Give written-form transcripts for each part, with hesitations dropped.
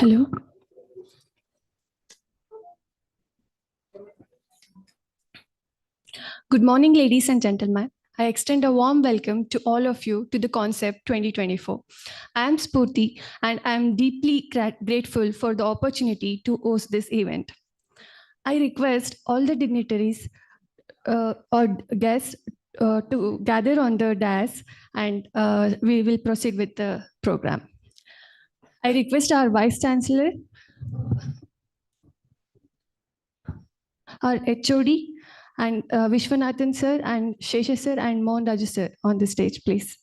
Hello. Good morning, ladies and gentlemen. I extend a warm welcome to all of you to the Concept 2024. I am Spurti and I am deeply grateful for the opportunity to host this event. I request all the dignitaries or guests to gather on the dais and we will proceed with the program. I request our Vice Chancellor, our HOD, and Vishwanathan sir and Shesha sir and Mohan Raju sir on the stage, please.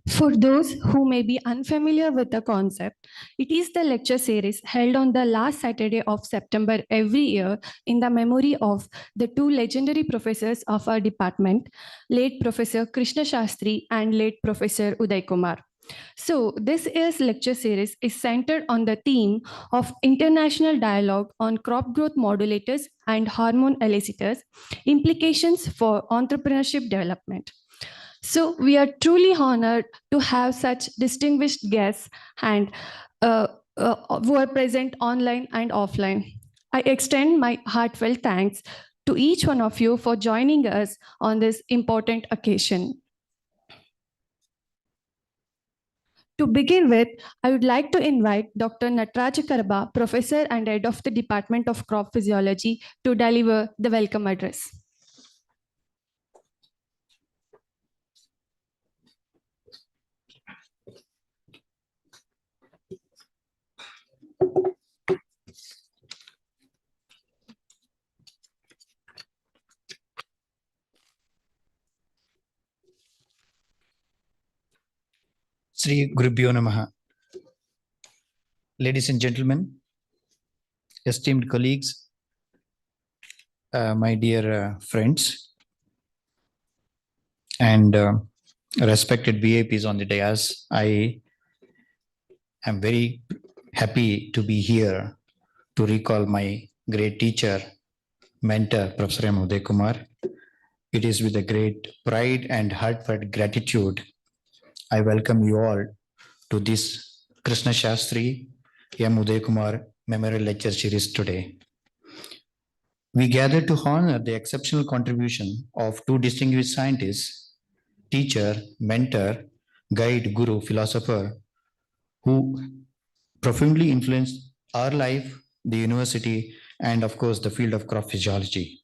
For those who may be unfamiliar with the concept, it is the lecture series held on the last Saturday of September every year in the memory of the two legendary professors of our department, late Professor Krishna Shastri and late Professor Uday Kumar. So this year's lecture series is centered on the theme of international dialogue on crop growth modulators and hormone elicitors, implications for entrepreneurship development. So we are truly honored to have such distinguished guests and who are present online and offline. I extend my heartfelt thanks to each one of you for joining us on this important occasion. To begin with, I would like to invite Dr. Nataraj Karba, Professor and Head of the Department of Crop Physiology, to deliver the welcome address. Sri Gurubhyo Namaha. Ladies and gentlemen, esteemed colleagues, my dear friends, and respected VIPs on the dais, I am very happy to be here to recall my great teacher, mentor, Professor M. Uday Kumar. It is with a great pride and heartfelt gratitude I welcome you all to this Krishna Shastri M. Uday Kumar Memorial Lecture Series today. We gather to honor the exceptional contribution of two distinguished scientists, teacher, mentor, guide, guru, philosopher, who profoundly influenced our life, the university, and of course, the field of crop physiology.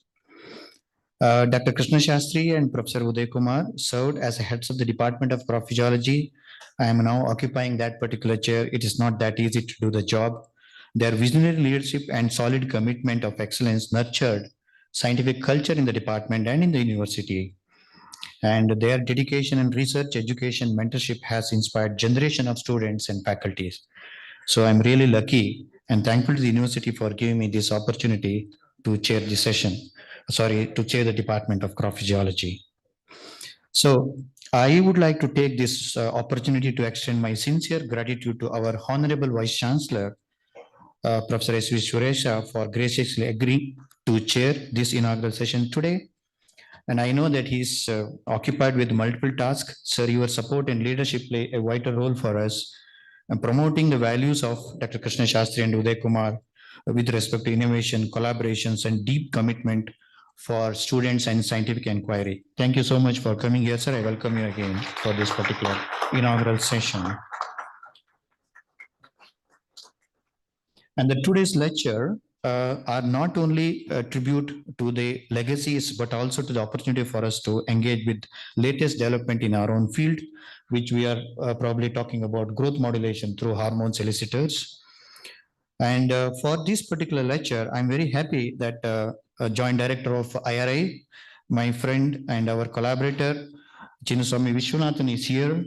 Dr. Krishna Shastri and Professor Uday Kumar served as heads of the Department of Crop Physiology. I am now occupying that particular chair. It is not that easy to do the job. Their visionary leadership and solid commitment of excellence nurtured scientific culture in the department and in the university. And their dedication in research, education, mentorship has inspired generation of students and faculties. So I'm really lucky and thankful to the university for giving me this opportunity to chair the session. To chair the Department of Crop Physiology. So I would like to take this opportunity to extend my sincere gratitude to our Honorable Vice Chancellor, Professor S.V. Suresha, for graciously agreeing to chair this inaugural session today. And I know that he's occupied with multiple tasks. Sir, your support and leadership play a vital role for us in promoting the values of Dr. Krishna Shastri and Uday Kumar with respect to innovation, collaborations, and deep commitment for students and scientific inquiry. Thank you so much for coming here, sir. I welcome you again for this particular inaugural session. And the today's lecture are not only a tribute to the legacies, but also to the opportunity for us to engage with latest development in our own field, which we are probably talking about growth modulation through hormones elicitors. And for this particular lecture, I'm very happy that Joint Director of IRI, my friend and our collaborator, Chinnaswamy Vishwanathan is here.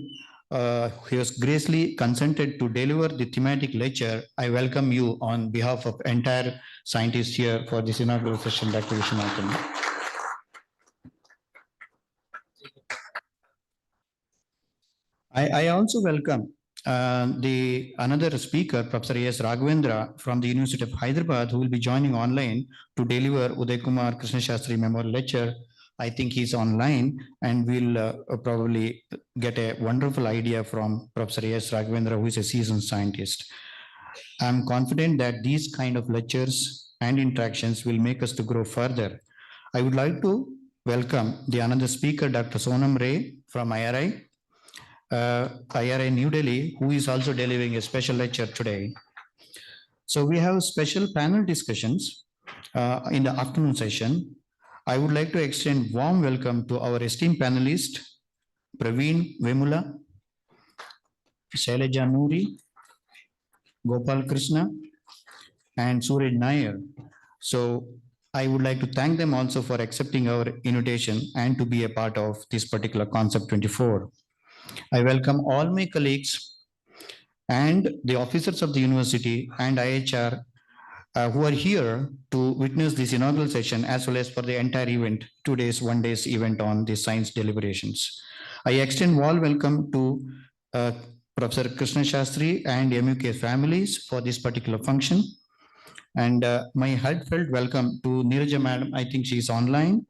He has graciously consented to deliver the thematic lecture. I welcome you on behalf of entire scientists here for this inaugural session, Dr. Vishwanathan. I also welcome the another speaker, Professor A.S. Raghavendra from the University of Hyderabad, who will be joining online to deliver Uday Kumar Krishna Shastri Memorial Lecture. I think he's online, and we'll probably get a wonderful idea from Professor A.S. Raghavendra, who is a seasoned scientist. I'm confident that these kind of lectures and interactions will make us to grow further. I would like to welcome the another speaker, Dr. Sonam Ray from IRI New Delhi, who is also delivering a special lecture today. So we have special panel discussions in the afternoon session. I would like to extend warm welcome to our esteemed panelists, Praveen Vemula, Shailaja Noori, Gopal Krishna, and Suraj Nair. So I would like to thank them also for accepting our invitation and to be a part of this particular Concept 24. I welcome all my colleagues and the officers of the university and IHR who are here to witness this inaugural session as well as for the entire event, 2 days, 1 day's event on the science deliberations. I extend warm welcome to Professor Krishna Shastri and MUK families for this particular function. And my heartfelt welcome to Neeraja Madam. I think she is online.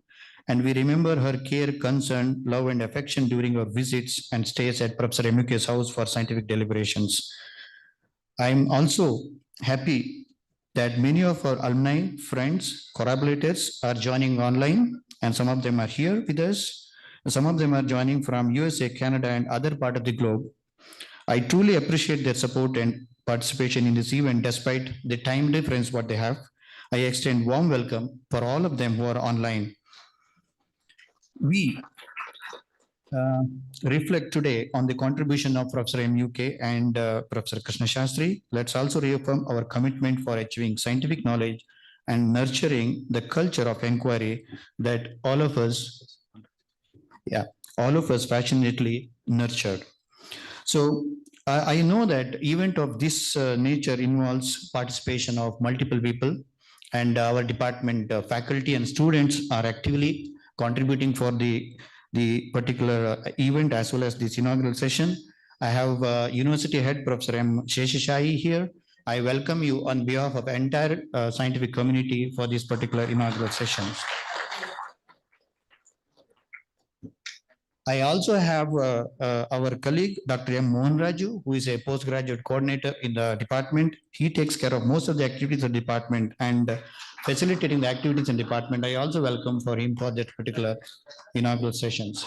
And we remember her care, concern, love, and affection during our visits and stays at Professor MUK's house for scientific deliberations. I'm also happy that many of our alumni, friends, collaborators are joining online, and some of them are here with us. Some of them are joining from USA, Canada, and other part of the globe. I truly appreciate their support and participation in this event despite the time difference what they have. I extend warm welcome for all of them who are online. We uh, reflect today on the contribution of Professor MUK and Professor Krishna Shastri. Let's also reaffirm our commitment for achieving scientific knowledge and nurturing the culture of inquiry that all of us passionately nurtured. So I know that event of this nature involves participation of multiple people, and our department faculty and students are actively contributing for the particular event as well as this inaugural session. I have University Head Professor M. Sheshashai here. I welcome you on behalf of entire scientific community for this particular inaugural session. I also have our colleague, Dr. M. Mohan Raju, who is a postgraduate coordinator in the department. He takes care of most of the activities of the department and facilitating the activities in the department. I also welcome for him for that particular inaugural sessions.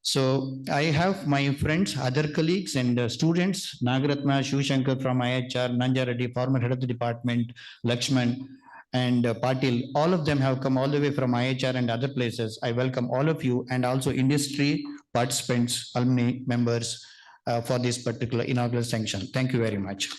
So I have my friends, other colleagues and students, Nagaratna Shushankar from IHR, Nanja Reddy, former head of the department, Lakshman, and Patil. All of them have come all the way from IHR and other places. I welcome all of you and also industry participants, alumni members for this particular inaugural sanction. Thank you very much.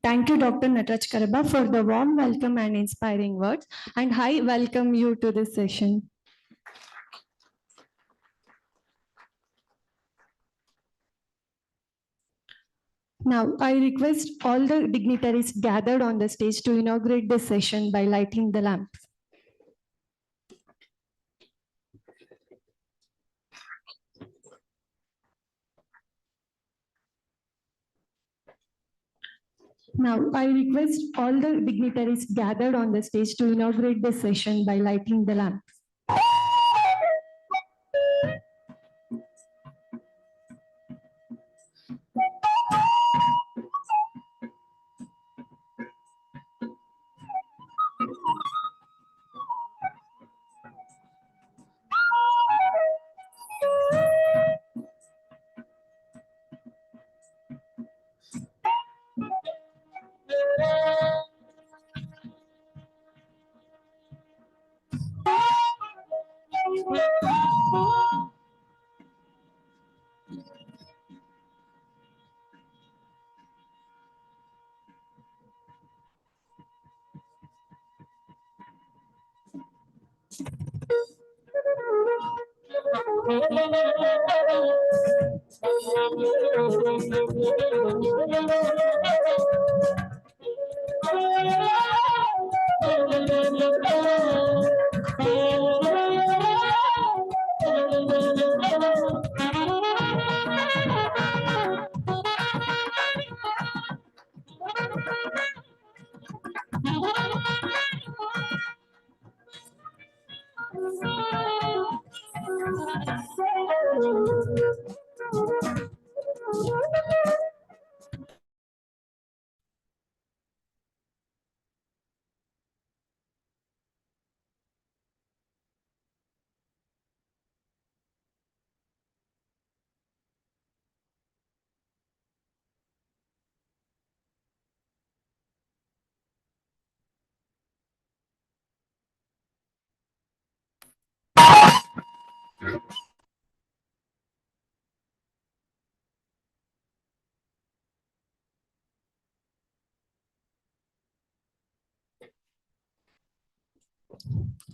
Thank you, Dr. Nataraj Karaba, for the warm welcome and inspiring words. And I welcome you to this session. Now, I request all the dignitaries gathered on the stage to inaugurate this session by lighting the lamps. Now, I request all the dignitaries gathered on the stage to inaugurate this session by lighting the lamps.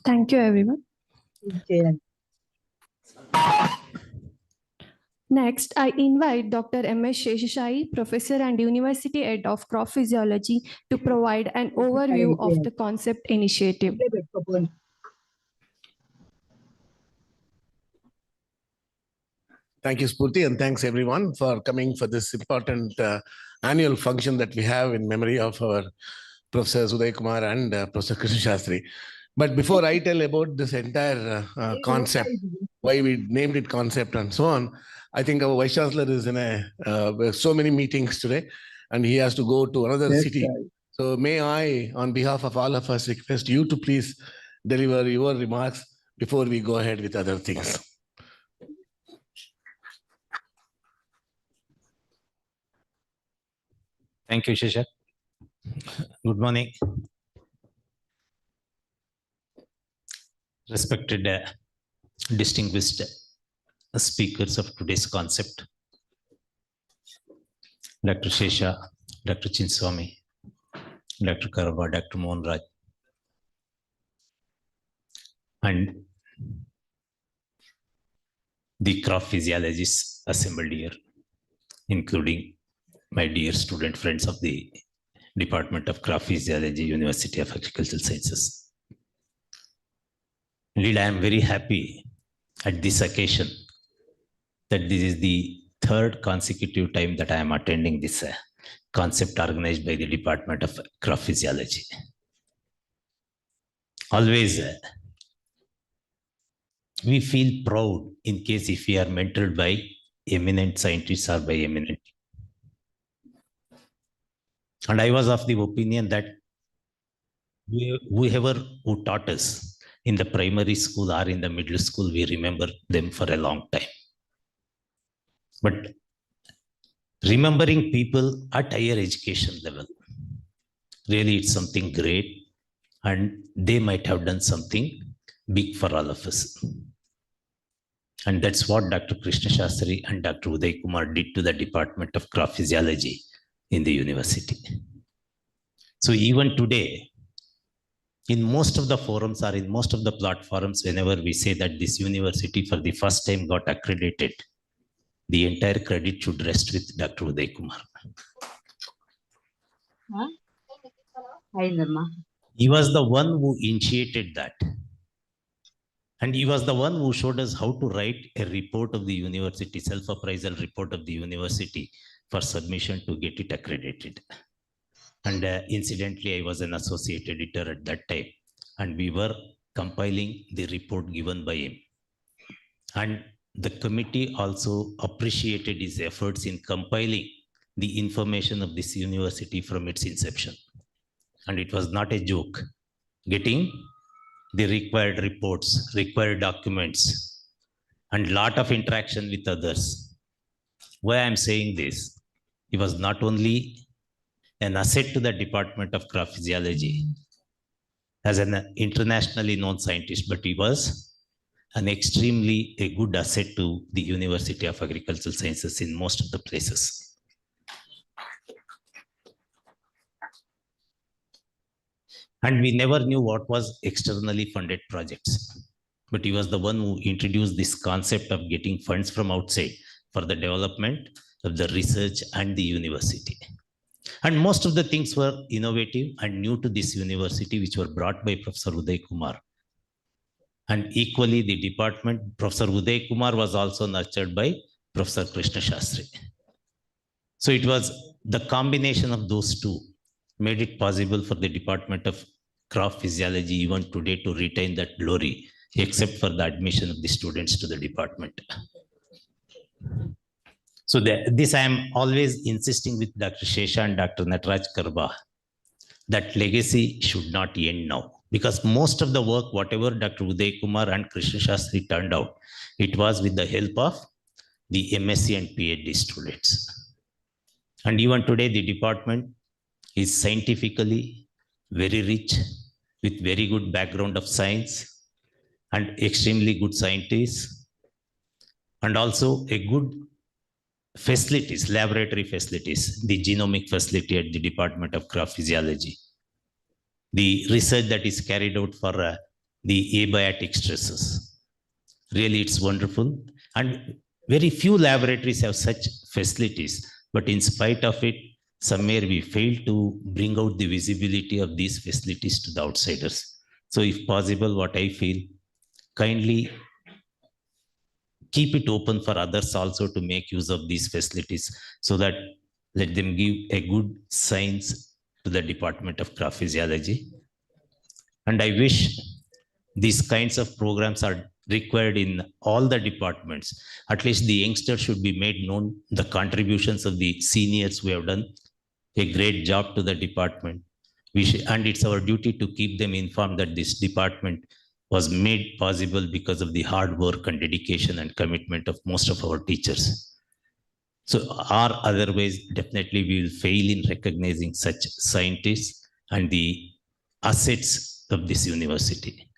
Thank you, everyone. Okay. Next, I invite Dr. M.S. Sheshashai, Professor and University Head of Crop Physiology, to provide an overview of the concept initiative. Thank you, Spurti, and thanks everyone for coming for this important annual function that we have in memory of our Professor Uday Kumar and Professor Krishna Shastri. But before I tell about this entire concept, why we named it concept and so on, I think our Vice Chancellor is in so many meetings today, and he has to go to another city. Right. So may I, on behalf of all of us, request you to please deliver your remarks before we go ahead with other things. Thank you, Shishak. Good morning. Respected distinguished speakers of today's concept, Dr. Shesha, Dr. Chinswamy, Dr. Karava, Dr. Mohan Raj, and the crop physiologists assembled here, including my dear student friends of the Department of Crop Physiology, University of Agricultural Sciences. Indeed, I am very happy at this occasion that this is the third consecutive time that I am attending this concept organized by the Department of Crop Physiology. Always we feel proud in case if we are mentored by eminent scientists or by eminent. And I was of the opinion that whoever who taught us in the primary school or in the middle school, we remember them for a long time. But remembering people at higher education level, really it's something great, and they might have done something big for all of us. And that's what Dr. Krishna Shastri and Dr. Uday Kumar did to the Department of Crop Physiology in the university. So even today, in most of the forums or in most of the platforms, whenever we say that this university for the first time got accredited, the entire credit should rest with Dr. Uday Kumar. Huh? Hi, Nirma. He was the one who initiated that. And he was the one who showed us how to write a report of the university, self-appraisal report of the university for submission to get it accredited. And incidentally, I was an associate editor at that time. And we were compiling the report given by him. And the committee also appreciated his efforts in compiling the information of this university from its inception. And it was not a joke. Getting the required reports, required documents, and lot of interaction with others. Why I'm saying this, he was not only an asset to the Department of Crop Physiology as an internationally known scientist, but he was an extremely a good asset to the University of Agricultural Sciences in most of the places. And we never knew what was externally funded projects. but he was the one who introduced this concept of getting funds from outside for the development of the research and the university. And most of the things were innovative and new to this university, which were brought by Professor Uday Kumar. And equally, the department, Professor Uday Kumar was also nurtured by Professor Krishna Shastri. So it was the combination of those two made it possible for the Department of Craft Physiology even today to retain that glory, except for the admission of the students to the department. So this I am always insisting with Dr. Shesha and Dr. Nataraj Karba, that legacy should not end now. Because most of the work, whatever Dr. Uday Kumar and Krishna Shastri turned out, it was with the help of the MSc and PhD students. And even today, the department is scientifically very rich, with very good background of science and extremely good scientists, and also a good facilities, laboratory facilities, the genomic facility at the Department of Craft Physiology, the research that is carried out for the abiotic stresses. Really, it's wonderful. And very few laboratories have such facilities, but in spite of it, somewhere we fail to bring out the visibility of these facilities to the outsiders. So if possible, what I feel, kindly keep it open for others also to make use of these facilities, so that let them give a good science to the Department of Craft Physiology. And I wish these kinds of programs are required in all the departments. At least the youngsters should be made known the contributions of the seniors who have done a great job to the department. And it's our duty to keep them informed that this department was made possible because of the hard work and dedication and commitment of most of our teachers. So, or otherwise, definitely we will fail in recognizing such scientists and the assets of this university.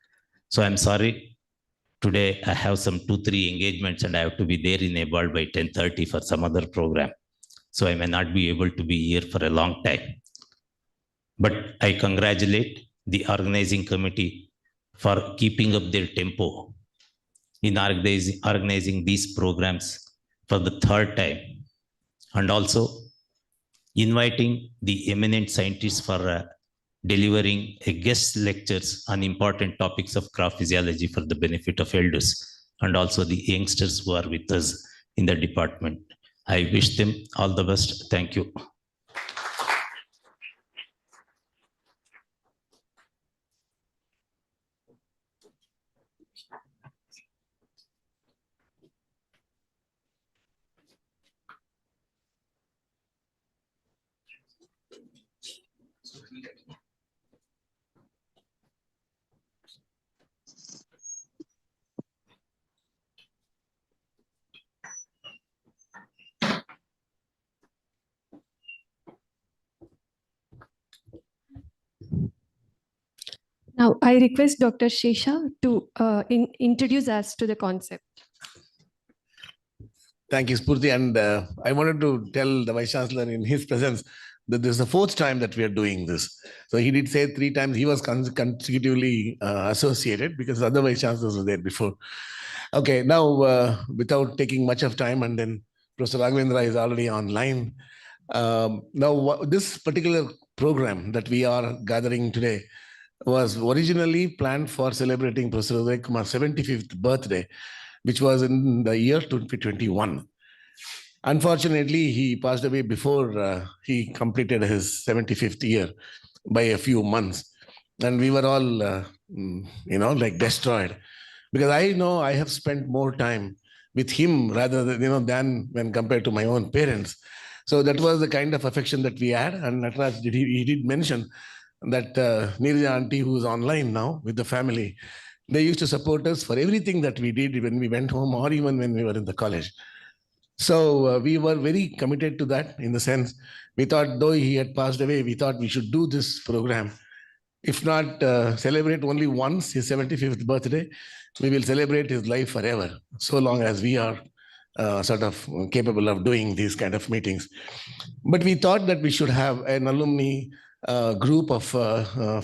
So I'm sorry, today I have some 2-3 engagements and I have to be there in Nepal by 10:30 for some other program. So I may not be able to be here for a long time. But I congratulate the organizing committee for keeping up their tempo in organizing these programs for the 3rd time, and also inviting the eminent scientists for delivering a guest lectures on important topics of craft physiology for the benefit of elders, and also the youngsters who are with us in the department. I wish them all the best. Thank you. Now, I request Dr. Shesha to introduce us to the concept. Thank you, Spurti. And I wanted to tell the Vice Chancellor in his presence that this is the 4th time that we are doing this. So he did say 3 times he was consecutively associated, because other Vice Chancellors were there before. Okay, now without taking much of time, and then Professor Raghavendra is already online. Now, this particular program that we are gathering today was originally planned for celebrating Professor Uday Kumar's 75th birthday, which was in the year 2021. Unfortunately, he passed away before he completed his 75th year by a few months. And we were all, like destroyed. Because I know I have spent more time with him rather than, than when compared to my own parents. So that was the kind of affection that we had. And Nataraj, he did mention that Neerja auntie, who's online now with the family, they used to support us for everything that we did when we went home or even when we were in the college. So we were very committed to that, in the sense, we thought, though he had passed away, we thought we should do this program. If not celebrate only once his 75th birthday, we will celebrate his life forever, so long as we are sort of capable of doing these kind of meetings. But we thought that we should have an alumni group of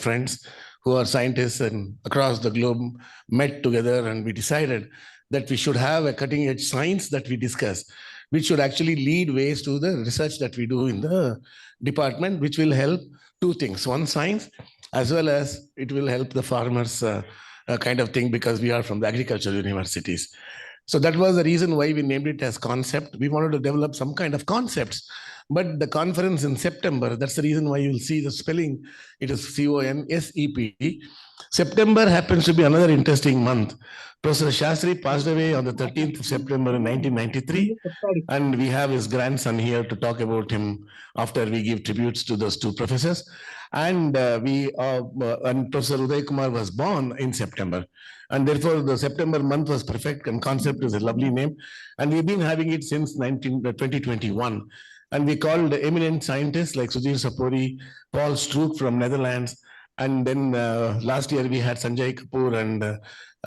friends who are scientists and across the globe, met together, and we decided that we should have a cutting edge science that we discuss, which should actually lead ways to the research that we do in the department, which will help two things. One, science, as well as it will help the farmers kind of thing, because we are from the agricultural universities. So that was the reason why we named it as concept. We wanted to develop some kind of concepts. But the conference in September, that's the reason why you'll see the spelling. It is CONSEPT. September happens to be another interesting month. Professor Shastri passed away on the 13th of September in 1993. And we have his grandson here to talk about him after we give tributes to those two professors. And and Professor Uday Kumar was born in September. And therefore, the September month was perfect, and concept is a lovely name. And we've been having it since 2021. And we called eminent scientists like Sudhir Sapori, Paul Strook from Netherlands. And then last year we had Sanjay Kapoor and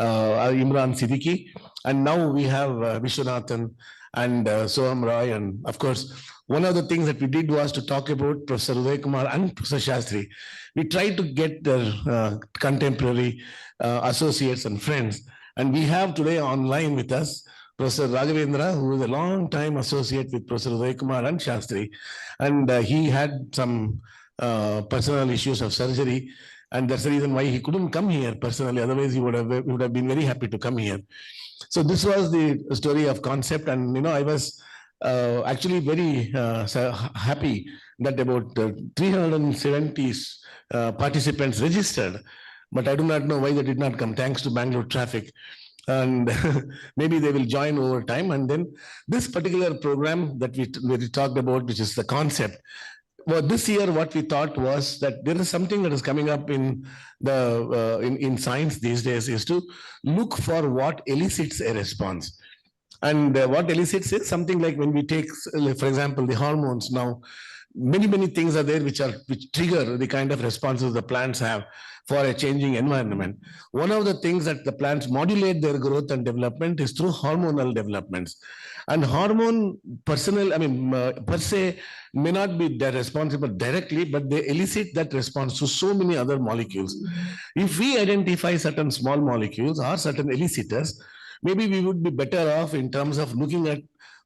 Imran Siddiqui. And now we have Vishwanathan and Soham Roy. And of course, one of the things that we did was to talk about Professor Uday Kumar and Professor Shastri. We tried to get their contemporary associates and friends. And we have today online with us Professor Raghavendra, who is a long time associate with Professor Uday Kumar and Shastri. And he had some personal issues of surgery. And that's the reason why he couldn't come here personally. Otherwise, he would have been very happy to come here. So this was the story of concept. And, I was actually very happy that about 370 participants registered. But I do not know why they did not come, thanks to Bangalore traffic. And maybe they will join over time. And then this particular program that we talked about, which is the concept. Well, this year, what we thought was that there is something that is coming up in the in science these days, is to look for what elicits a response. And what elicits is something like when we take, for example, the hormones. Now, many things are there which trigger the kind of responses the plants have for a changing environment. One of the things that the plants modulate their growth and development is through hormonal developments. And hormone per se may not be responsible directly, but they elicit that response to so many other molecules. If we identify certain small molecules or certain elicitors, maybe we would be better off in terms of looking at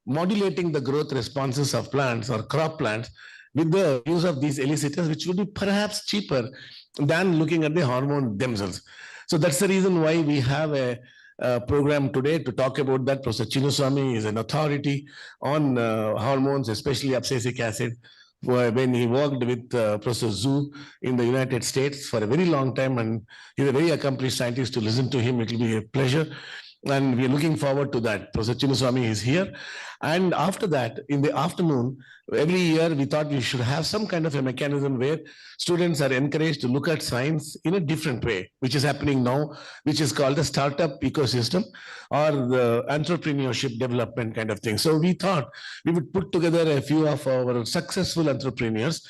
modulating the growth responses of plants or crop plants with the use of these elicitors, which would be perhaps cheaper than looking at the hormone themselves. So that's the reason why we have a program today to talk about that. Professor Chinnaswamy is an authority on hormones, especially abscisic acid. When he worked with Professor Zhu in the United States for a very long time, and he's a very accomplished scientist. To listen to him, it will be a pleasure. And we're looking forward to that. Professor Chinnaswamy is here. And after that, in the afternoon, every year we thought we should have some kind of a mechanism where students are encouraged to look at science in a different way, which is happening now, which is called the startup ecosystem or the entrepreneurship development kind of thing. So we thought we would put together a few of our successful entrepreneurs.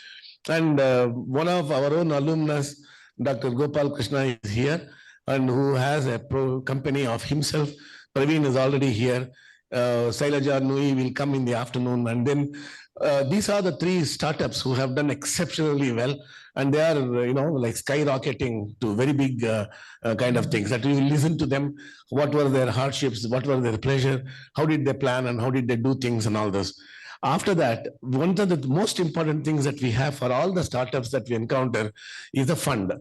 And one of our own alumnus, Dr. Gopal Krishna, is here, and who has a company of himself. Praveen is already here. Sailaja Nui will come in the afternoon. And then these are the three startups who have done exceptionally well. And they are, like skyrocketing to very big kind of things. That we will listen to them. What were their hardships? What were their pleasure? How did they plan and how did they do things and all this? After that, one of the most important things that we have for all the startups that we encounter is the fund.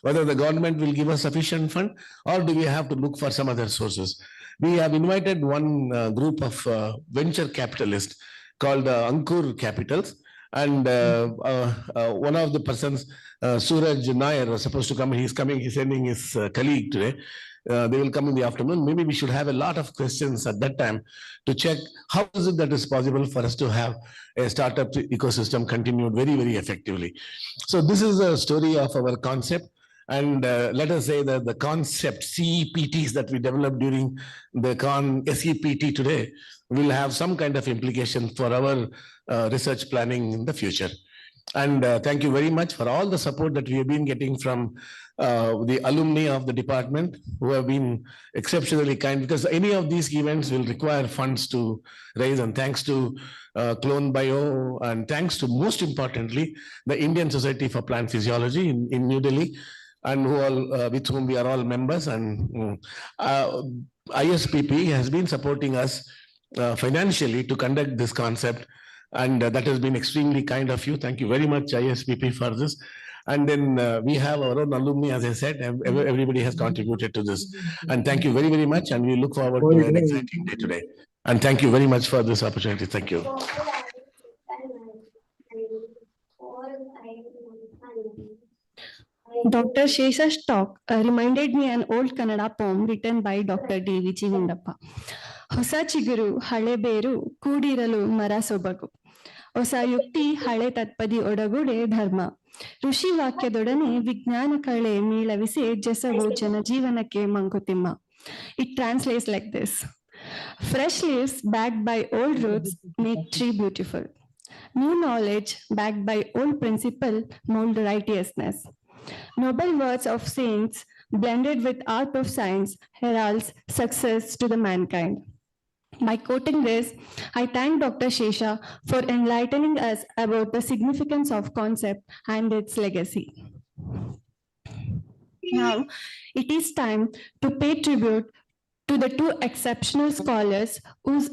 Whether the government will give us sufficient fund or do we have to look for some other sources. We have invited one group of venture capitalists called Ankur Capitals. And one of the persons, Suraj Nair, was supposed to come. He's coming. He's sending his colleague today. They will come in the afternoon. Maybe we should have a lot of questions at that time to check how is it that is possible for us to have a startup ecosystem continued very, very effectively. So this is the story of our concept. And let us say that the concept CEPTs that we developed during the SEPT today will have some kind of implication for our research planning in the future. And thank you very much for all the support that we have been getting from the alumni of the department, who have been exceptionally kind, because any of these events will require funds to raise. And thanks to Clone Bio, and thanks to, most importantly, the Indian Society for Plant Physiology in New Delhi. and who all with whom we are all members. And ISPP has been supporting us financially to conduct this concept, and that has been extremely kind of you. Thank you very much, ISPP, for this. And then we have our own alumni, as I said, everybody has contributed to this. And thank you very, very much. And we look forward to an exciting day today. And thank you very much for this opportunity. Thank you. Dr. Shesha's talk reminded me an old Kannada poem written by Dr. D.V. Jivindappa. ಹೊಸ ಚಿಗುರು ಹಳೆ ಬೇರು ಕೂಡಿರಲು ಮರ ಸೊಬಗು. ಹೊಸ ಯುಕ್ತಿ ಹಳೆ ತತ್ಪದಿ ಒಡಗೂಡೆ ಧರ್ಮ. ಋಷಿ ವಾಕ್ಯದೊಡನೆ ವಿಜ್ಞಾನ ಕಳೆ ಮೀಳವಿಸಿ ಜಸವು ಜನಜೀವನಕ್ಕೆ Mankutimma. It translates like this. Fresh leaves backed by old roots make tree beautiful. New knowledge backed by old principle mold righteousness. Noble words of saints blended with art of science heralds success to the mankind. By quoting this, I thank Dr. Shesha for enlightening us about the significance of concept and its legacy. Now, it is time to pay tribute to the two exceptional scholars whose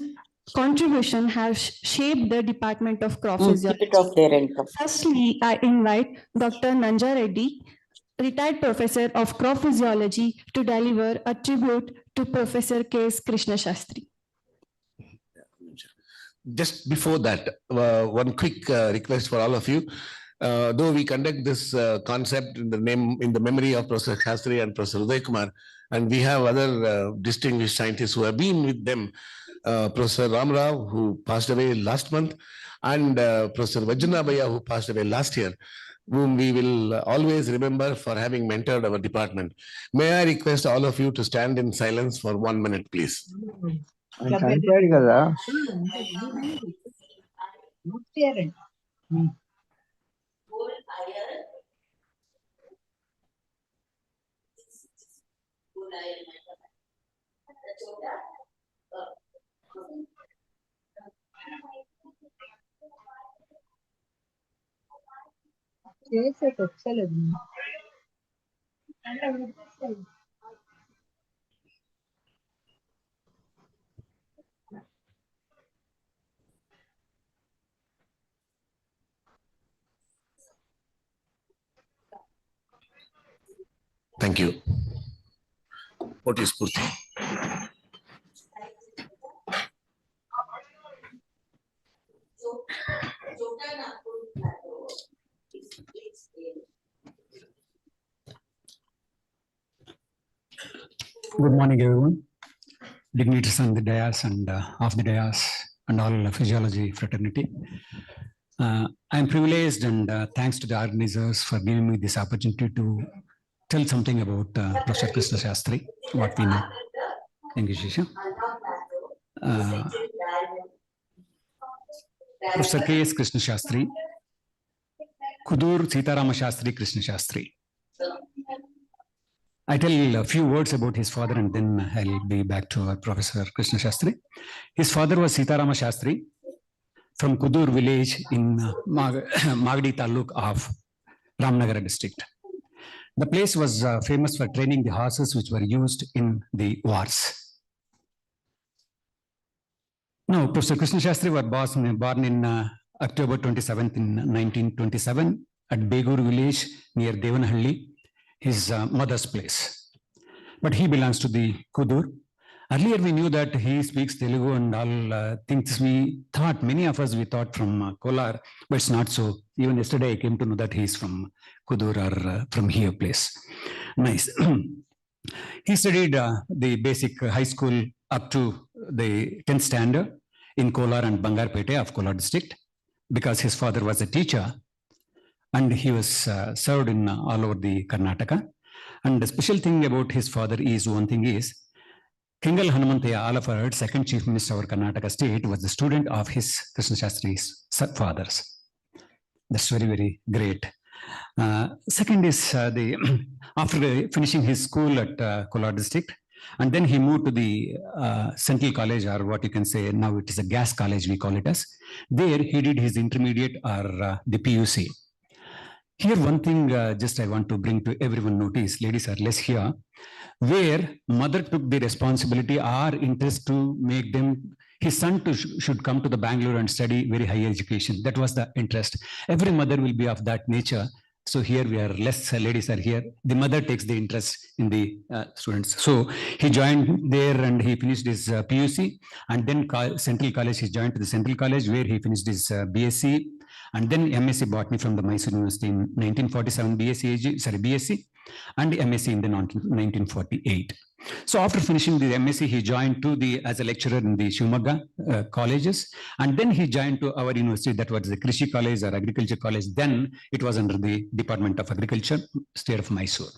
contribution has shaped the Department of Crop Physiology. Firstly, I invite Dr. Nanja Reddy, retired professor of crop physiology, to deliver a tribute to Professor K.S. Krishna Shastri. Just before that, one quick request for all of you. Though we conduct this concept in the memory of Professor Shastri and Professor Uday Kumar, and we have other distinguished scientists who have been with them, Professor Ramrao, who passed away last month, and Professor Vajjanabhaya, who passed away last year, whom we will always remember for having mentored our department. May I request all of you to stand in silence for 1 minute, please. Thank you. What is Spurti? Good morning, everyone. Dignitaries on the dais and off the dais and all physiology fraternity. I am privileged and thanks to the organizers for giving me this opportunity to tell something about Professor Krishna Shastri, what we know. Thank you, Shisha. Professor K.S. Krishna Shastri, Kudur Sitarama Shastri Krishna Shastri. I tell a few words about his father and then I'll be back to Professor Krishna Shastri. His father was Sitarama Shastri from Kudur village in Magadi Taluk of Ramnagara district. The place was famous for training the horses which were used in the wars. Now, Professor Krishna Shastri was born in October 27th in 1927 at Begur village near Devanahalli, his mother's place. But he belongs to the Kudur. Earlier, we knew that he speaks Telugu and all things. Many of us thought from Kolar, but it's not so. Even yesterday, I came to know that he's from Kudur or from here place. Nice. He studied the basic high school up to the 10th standard in Kolar and Bangarpete of Kolar district because his father was a teacher and he was served in all over the Karnataka. And the special thing about his father is one thing is Kingal Hanumanthaya, all of our second chief minister of Karnataka state, was the student of his Krishna Shastri's fathers. That's very, very great. Second is after finishing his school at Kolar district, and then he moved to the Central College, or what you can say now it is a gas college, we call it as. There he did his intermediate or the PUC. Here, one thing just I want to bring to everyone notice, ladies are less here, where mother took the responsibility or interest to make them, his son should come to the Bangalore and study very high education. That was the interest. Every mother will be of that nature. So here we are less ladies are here. The mother takes the interest in the students. So he joined there and he finished his PUC, and then Central College, he joined to the Central College where he finished his BSc, and then MSc Botany from the Mysore University in 1947, BSc, and MSc in the 1948. So after finishing the MSc, he joined to as a lecturer in the Shivamogga colleges, and then he joined to our university, that was the Krishi College or Agriculture College. Then it was under the Department of Agriculture, state of Mysore.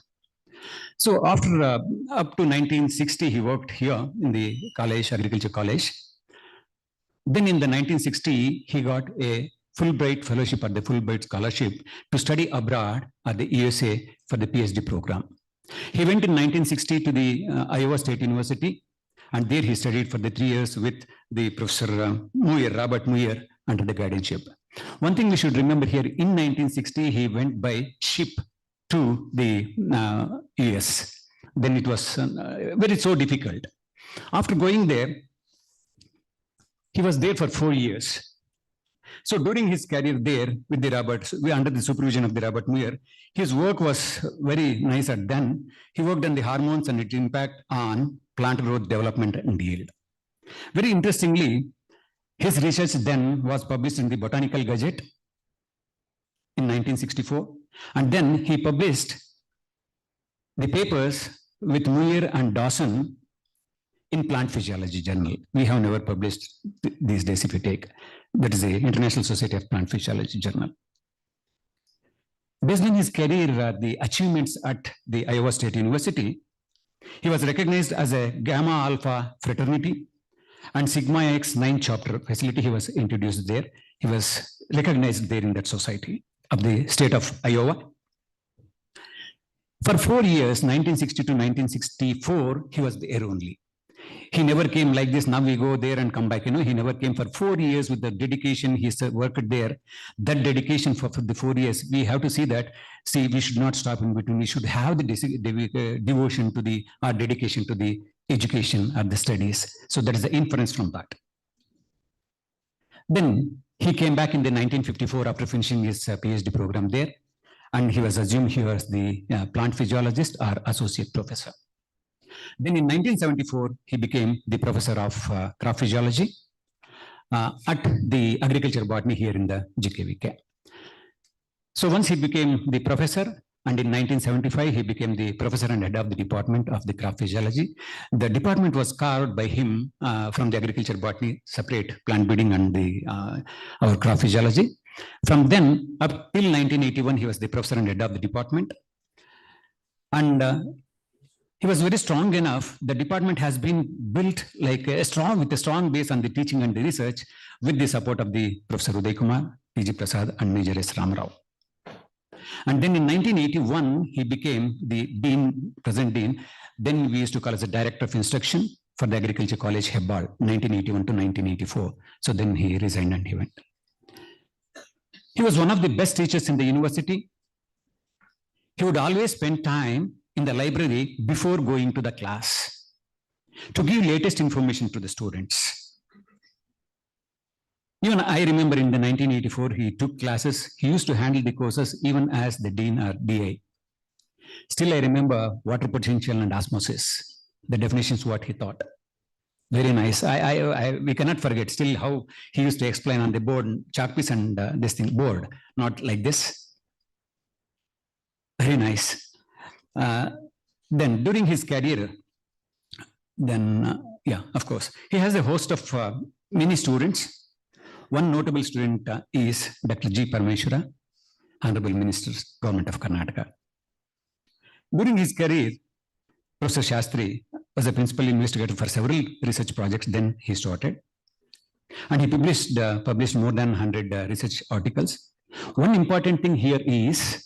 So after up to 1960, he worked here in the college, Agriculture College. Then in the 1960, he got a Fulbright fellowship or the Fulbright scholarship to study abroad at the USA for the PhD program. He went in 1960 to the Iowa State University, and there he studied for the 3 years with the Professor Robert Muir, under the guardianship. One thing we should remember here, in 1960, he went by ship to the US. Then it was so difficult. After going there, he was there for 4 years. So during his career there with the under the supervision of the Robert Muir, his work was very nice at then. He worked on the hormones and its impact on plant growth, development, and yield. Very interestingly, his research then was published in the Botanical Gazette in 1964. And then he published the papers with Muir and Dawson in Plant Physiology Journal. We have never published these days, if you take. That is the International Society of Plant Physiology Journal. Based on his career, the achievements at the Iowa State University, he was recognized as a Gamma Alpha fraternity and Sigma X 9 chapter facility. He was introduced there. He was recognized there in that society of the state of Iowa. For 4 years, 1960 to 1964, he was there only. He never came like this, now we go there and come back. He never came. For 4 years with the dedication he worked there. That dedication for the 4 years, we have to see that, we should not stop in between. We should have the devotion to our dedication to the education or the studies. So that is the inference from that. Then he came back in the 1954 after finishing his PhD program there, and he was assumed here as the plant physiologist or associate professor. Then in 1974, he became the professor of crop physiology at the agriculture botany here in the GKVK. So once he became the professor, and in 1975, he became the professor and head of the department of the crop physiology. The department was carved by him from the agriculture botany, separate plant breeding and our crop physiology. From then up till 1981, he was the professor and head of the department. And he was very strong enough. The department has been built like with a strong base on the teaching and the research, with the support of the Professor Uday Kumar, P.G. Prasad, and Major S. Ramarao. And then in 1981, he became the dean, present dean. Then we used to call as the director of instruction for the Agriculture College, Hebbal, 1981 to 1984. So then he resigned and he went. He was one of the best teachers in the university. He would always spend time in the library before going to the class to give latest information to the students. Even I remember in the 1984, he took classes. He used to handle the courses even as the dean or DA. Still, I remember water potential and osmosis, the definitions, what he taught. Very nice. We cannot forget still how he used to explain on the board, chalk piece and this thing, board, not like this. Very nice. Then during his career, of course, he has a host of many students. One notable student is Dr. G. Parameshwara, Honorable Minister, Government of Karnataka. During his career, Professor Shastri was a principal investigator for several research projects. Then he started, and he published more than 100 research articles. One important thing here is,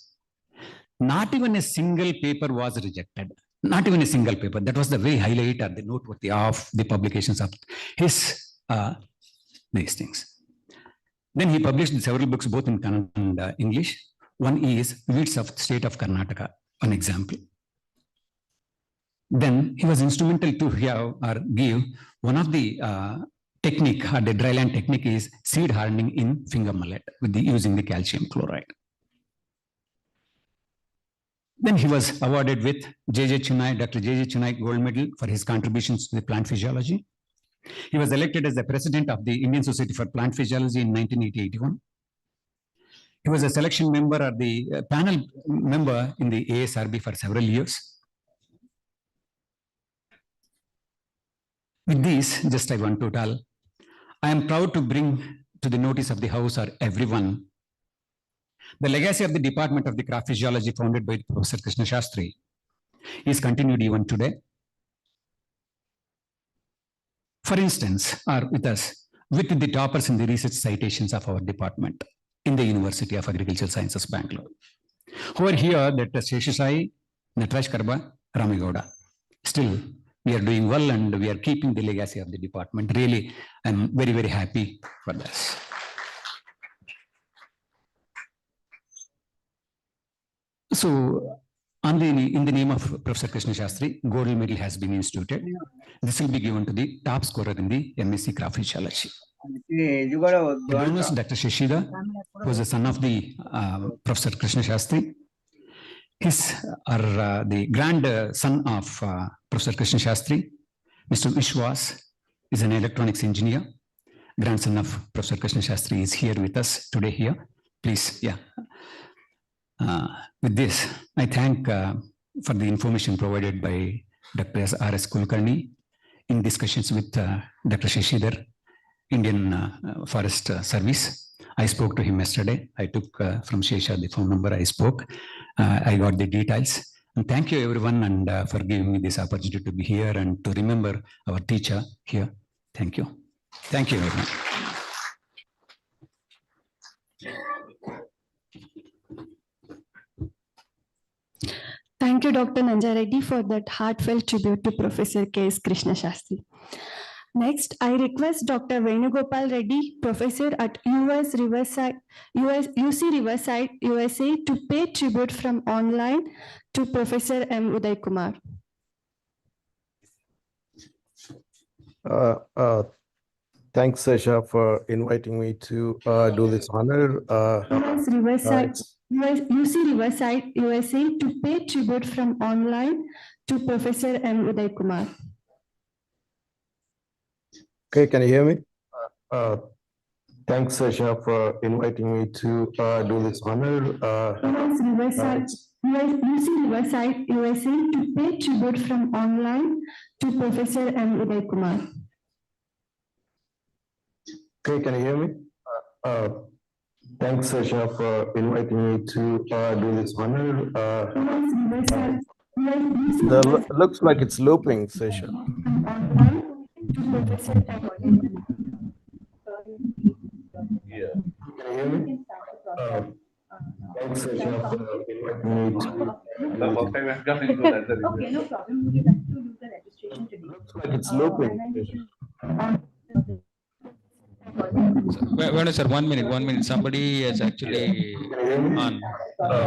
not even a single paper was rejected. Not even a single paper. That was the very highlight or the noteworthy of the publications of his these things. Then he published several books, both in Kannada and English. One is Weeds of State of Karnataka, one example. Then he was instrumental to have or give one of the technique, or the dryland technique, is seed hardening in finger mullet with using the calcium chloride. Then he was awarded with Dr. J.J. Chennai Gold Medal for his contributions to the plant physiology. He was elected as the president of the Indian Society for Plant Physiology in 1981. He was a selection member or the panel member in the ASRB for several years. With these, just I want to tell, I am proud to bring to the notice of the House or everyone the legacy of the Department of the Craft Physiology founded by Professor Krishna Shastri is continued even today. For instance, are with us, with the toppers in the research citations of our department in the University of Agricultural Sciences, Bangalore. Who are here, that Sheshasai, Natraj Karba, Ramigowda. Still, we are doing well and we are keeping the legacy of the department. Really, I'm very, very happy for this. So, in the name of Professor Krishna Shastri, Gold Medal has been instituted. This will be given to the top scorer in the MSc Craft Physiology. The donors, Dr. Shashida, who is the son of the Professor Krishna Shastri. His are the grandson of Professor Krishna Shastri. Mr. Vishwas is an electronics engineer. Grandson of Professor Krishna Shastri is here with us today here. Please, yeah. With this, I thank for the information provided by Dr. R.S. Kulkarni in discussions with Dr. Shashidhar, Indian Forest Service. I spoke to him yesterday. I took from Shesha the phone number. I spoke. I got the details. And thank you, everyone, and for giving me this opportunity to be here and to remember our teacher here. Thank you. Thank you, everyone. Thank you, Dr. Nanjareddy, for that heartfelt tribute to Professor K.S. Krishna Shastri. Next, I request Dr. Venugopal Reddy, professor at UC Riverside, USA, to pay tribute from online to Professor M. Uday Kumar. Thanks, Sesha, for inviting me to do this honor. UC Riverside, USA, to pay tribute from online to Professor M. Uday Kumar. Okay, can you hear me? Thanks, Sesha, for inviting me to do this honor. UC Riverside, USA, to pay tribute from online to Professor M. Uday Kumar. Okay, can you hear me? Thanks, Sesha, for inviting me to do this honor. Looks like it's looping, Sesha. Yeah. Can you hear me? Thanks, Sesha, for inviting me to. Okay, no problem. Would you like to do the registration today? Looks like it's looping. Well, sir, 1 minute. Somebody is actually on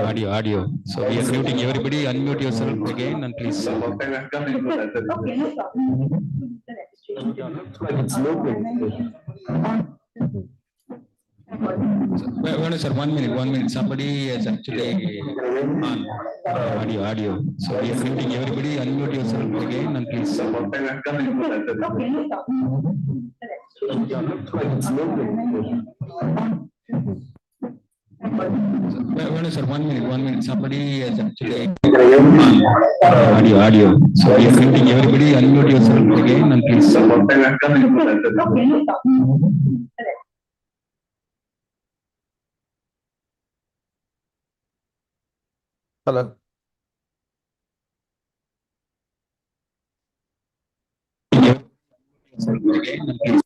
audio. So we are muting everybody. Unmute yourself again and please. Okay, no problem. Would you like to do the registration today? Looks like it's looping. Well, sir, 1 minute. Somebody is actually on audio. So we are muting everybody. Unmute yourself again and please. Okay, no problem. Looks like it's looping. Well, sir, 1 minute. Somebody is actually on audio. So we are muting everybody. Unmute yourself again and please. Okay, no problem. Hello. Again and please.